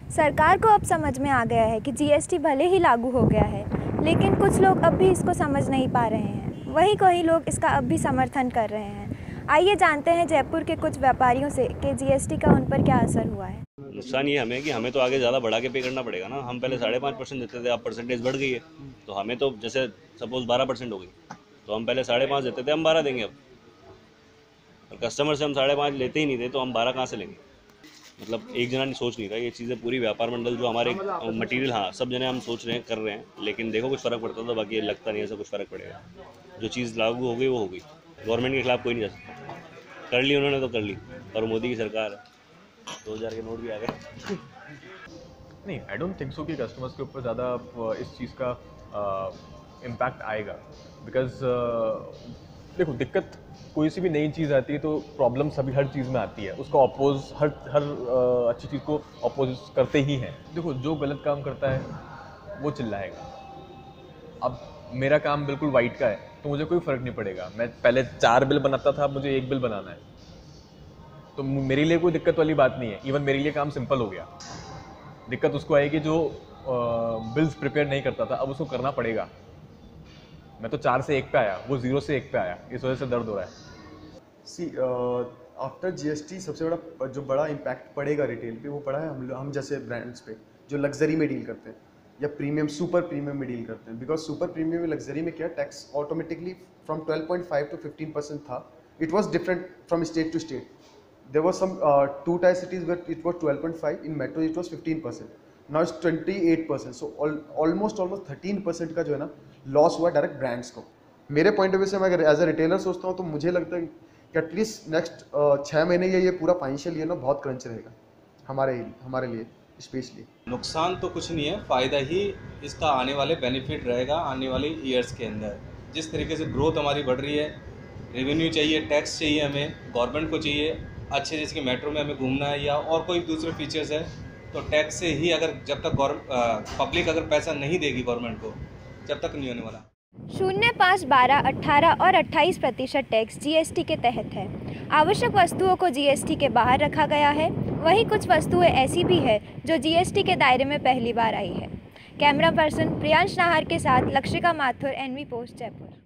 सरकार को अब समझ में आ गया है कि जीएसटी भले ही लागू हो गया है, लेकिन कुछ लोग अब भी इसको समझ नहीं पा रहे हैं। वहीं कई लोग इसका अब भी समर्थन कर रहे हैं। आइए जानते हैं जयपुर के कुछ व्यापारियों से कि जीएसटी का उन पर क्या असर हुआ है। नुकसान ये हमें कि हमें तो आगे ज़्यादा बढ़ा के पे करना पड़ेगा ना। हम पहले 5.5% देते थे, अब परसेंटेज बढ़ गई है, तो हमें तो जैसे सपोज 12% हो गई, तो हम पहले 5.5 देते थे, हम 12 देंगे अब। और कस्टमर से हम 5.5 लेते ही नहीं थे, तो हम 12 कहाँ से लेंगे? मतलब एक जना नहीं सोच नहीं रहा, ये चीज़ें पूरी व्यापार मंडल जो हमारे मटेरियल, हाँ सब जने हम सोच रहे हैं, कर रहे हैं, लेकिन देखो कुछ फ़र्क पड़ता था, बाकी लगता नहीं ऐसा कुछ फ़र्क पड़ेगा। जो चीज़ लागू हो गई वो हो गई, गवर्नमेंट के खिलाफ कोई नहीं जा सकता। कर ली उन्होंने तो कर ली, और मोदी की सरकार है, 2000 के नोट भी आ गए। नहीं, आई डोंट थिंक सो कि कस्टमर्स के ऊपर ज़्यादा इस चीज़ का इम्पैक्ट आएगा, बिकॉज देखो, दिक्कत कोई सी भी नई चीज़ आती है तो प्रॉब्लम सभी हर चीज़ में आती है, उसको अपोज हर अच्छी चीज़ को अपोज करते ही हैं। देखो, जो गलत काम करता है वो चिल्लाएगा। अब मेरा काम बिल्कुल वाइट का है तो मुझे कोई फ़र्क नहीं पड़ेगा। मैं पहले 4 बिल बनाता था, अब मुझे 1 बिल बनाना है, तो मेरे लिए कोई दिक्कत वाली बात नहीं है। इवन मेरे लिए काम सिंपल हो गया। दिक्कत उसको आएगी जो बिल्स प्रिपेयर नहीं करता था, अब उसको करना पड़ेगा। मैं तो 4 से 1 पे आया, वो 0 से 1 पे आया, इस वजह से दर्द हो रहा है। सी आफ्टर जीएसटी सबसे बड़ा इम्पैक्ट पड़ेगा रिटेल पे, वो पड़ा है हम जैसे ब्रांड्स पे जो लग्जरी में डील करते हैं या प्रीमियम सुपर प्रीमियम में डील करते हैं। बिकॉज सुपर प्रीमियम में लग्जरी में क्या टैक्स ऑटोमेटिकली फ्रॉम 12.5 to 15% था। It was different from state to state. There was some 2 tier cities where it was 12.5, in metro it was 15%, now it's 28%, so almost 13% का जो है ना loss हुआ direct brands को। मेरे पॉइंट ऑफ व्यू से मैं अगर एज अ रिटेलर सोचता हूँ तो मुझे लगता है कि एटलीस्ट नेक्स्ट 6 महीने या ये पूरा फाइनेंशियल ईयर ना बहुत क्रंच रहेगा हमारे लिए स्पेशली। नुकसान तो कुछ नहीं है, फ़ायदा ही इसका आने वाले बेनिफिट रहेगा आने वाले ईयर्स के अंदर। जिस तरीके से ग्रोथ हमारी बढ़ रही है, रेवेन्यू चाहिए, टैक्स चाहिए, हमें गवर्नमेंट को चाहिए अच्छे, जैसे कि मेट्रो में हमें घूमना है या और कोई दूसरे फीचर्स है, तो टैक्स से ही अगर जब तक पब्लिक अगर पैसा नहीं देगी गवर्नमेंट को, जब तक नहीं होने वाला। 0, 5, 12, 18 और 28% टैक्स जीएसटी के तहत है। आवश्यक वस्तुओं को जीएसटी के बाहर रखा गया है। वहीं कुछ वस्तुएं ऐसी भी है जो जीएसटी के दायरे में पहली बार आई है। कैमरा पर्सन प्रियांश नाहर के साथ लक्षिका माथुर, NV पोस्ट, जयपुर।